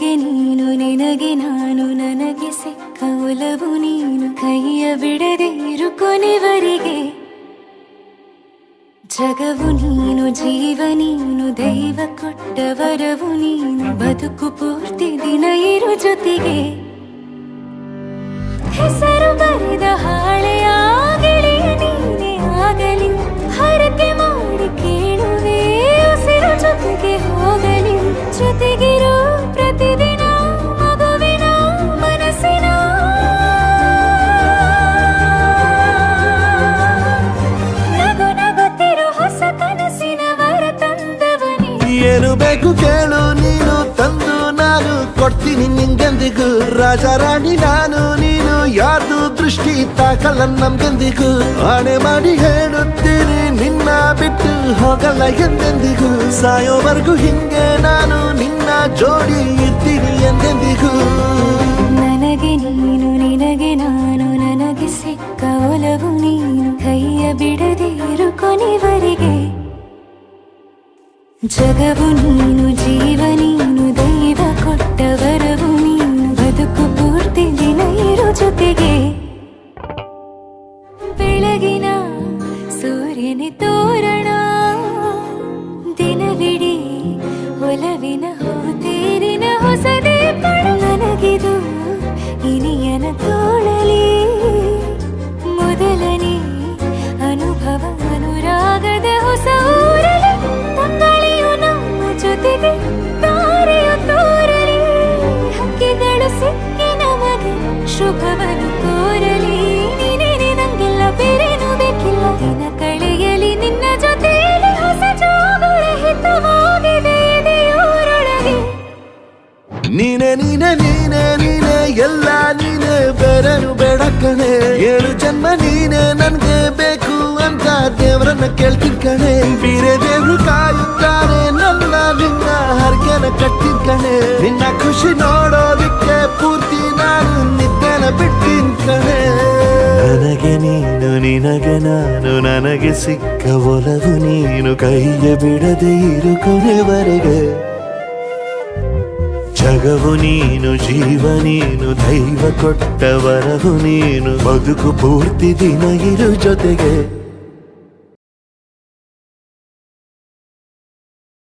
ನನಗೆ ನೀನು ನಿನಗೆ ನಾನು ನನಗೆ ಸಿಕ್ಕ ಒಲವು ನೀನು ಕೈಯ ಬಿಡದೆ ಇರು ಕೊನೆವರೆಗೆ ಜಗವು ನೀನು ಜೀವ ನೀನು ದೈವ ಕೊಟ್ಟ ವರವು ನೀನು ಬದುಕು ಪೂರ್ತಿ ದಿನ ಇರು ಜೊತೆಗೆ ಹೆಸರು ಬರೆದ ಹಾಳೆಯಾಗಲಿ ನೀನೇ ಆಗಲಿ ಹರಕೆ ಮಾಡಿ ಕೇಳುವೆ ಉಸಿರು ಜೊತೆಗೆ ಹೋಗಲಿ ಜೊತೆಗಿರೋ ಪ್ರತಿದಿನ ಮಗುವಿನ ಮನಸ್ಸಿನ ನಗು ನಗುತ್ತಿರೋ ಹೊಸ ಕನಸಿನ ವರ ತಂದವನೇ ಏನು ಬೇಕು ಕೇಳು ನೀನು ತಂದು ನಾನು ಕೊಡ್ತೀನಿ ನಿಂಗೆಂದಿಗೂ ರಾಜ ರಾಣಿ ನಾನು ನೀನು ಯಾರ್ದು ದೃಷ್ಟಿ ತಾಕಲ್ಲ ನಮ್ಗೆಂದಿಗೂ ಆಣೆ ಮಾಡಿ ಹೇಳುತ್ತೀನಿ ನಿನ್ನ ಬಿಟ್ಟು ಹೋಗಲ್ಲ ಎಂದೆಂದಿಗೂ ಸಾಯೋವರೆಗೂ ಹಿಂಗೆ ನಾನು ನಿನ್ನ ಜೋಡಿ ಇರ್ತೀನಿ ಎಂದೆಂದಿಗೂ ನನಗೆ ನೀನು ನಿನಗೆ ನಾನು ನನಗೆ ಸಿಕ್ಕ ಒಲವು ನೀನು ಕೈಯ ಬಿಡದೆ ಇರು ಕೊನೆವರೆಗೆ ಜಗವು ನೀನು ಜೀವ ನೀನು ದೈವ ಕೊಟ್ಟ ವರವು ನೀನು ಬದುಕು ಪೂರ್ತಿ ದಿನ ಇರು ಜೊತೆಗೆ ಬೆಳಗಿನ ಸೂರ್ಯನ ತೋರಣ ದಿನವಿಡೀ ಒಲವಿನ ಹೂತೇರಿನ ಹೊಸದೇ ಪಡ ನನಗಿದು ಇನಿಯನ ತೋಳಲಿ ಮೊದಲನೇ ಅನುಭವ ಅನುರಾಗದ ಹೊಸ ಊರಲಿ ತಂಗಳಿಯು ನಮ್ಮ ಜೊತೆಗೆ ತಾರೆಯು ತೋರಲಿ ಹಕ್ಕಿಗಳು ಸಿಕ್ಕಿ ನಮಗೆ ಶುಭವನ್ನು ಕೋರಲಿ ನೀನೇ ನಂಗೆಲ್ಲ ಬೇರೇನು ಬೇಕಿಲ್ಲ ದಿನ ಕಳೆಯಲಿ ನಿನ್ನ ಜೊತೆಯಲ್ಲಿ ಹೊಸ ಜೋಗುಳ ಹಿತವಾಗಿದೆ ಇದೆಯೋರೊಳಗೆ ನೀನೆ ನೀನೆ ನೀನೆ ನೀನೆ ಎಲ್ಲ ನೀನೆ ಬೇರೆನು ಬೇಡ ಕಣೆ ಏಳು ಜನ್ಮ ನೀನೆ ನನ್ಗೆ ಬೇಕು ಅಂತ ದೇವರನ್ನ ಕೇಳ್ತೀನಿ ಕಣೆ ಬೇರೆ ದೇವ್ರು ಕಾಯುತ್ತಾರೆ ನನ್ನ ನಿನ್ನ ಹರ್ಗೆನ ಕಟ್ಟಿನ ಕಣೆ ನಿನ್ನ ಖುಷಿ ನೋಡೋದಿಕ್ಕೆ ಪೂರ್ತಿ ನಾನು ನಿದ್ದೆನ ಬಿಟ್ಟಿನ ಕಣೆ ನನಗೆ ನೀನು ನಿನಗೆ ನಾನು ನನಗೆ ಸಿಕ್ಕ ಒಲವು ನೀನು ಕೈಯ ಬಿಡದೆ ಇರು ಕೊನೆವರೆಗೆ ಜಗವು ನೀನು ಜೀವ ನೀನು ದೈವ ಕೊಟ್ಟ ವರವು ನೀನು ಬದುಕು ಪೂರ್ತಿ ದಿನ ಇರು ಜೊತೆಗೆ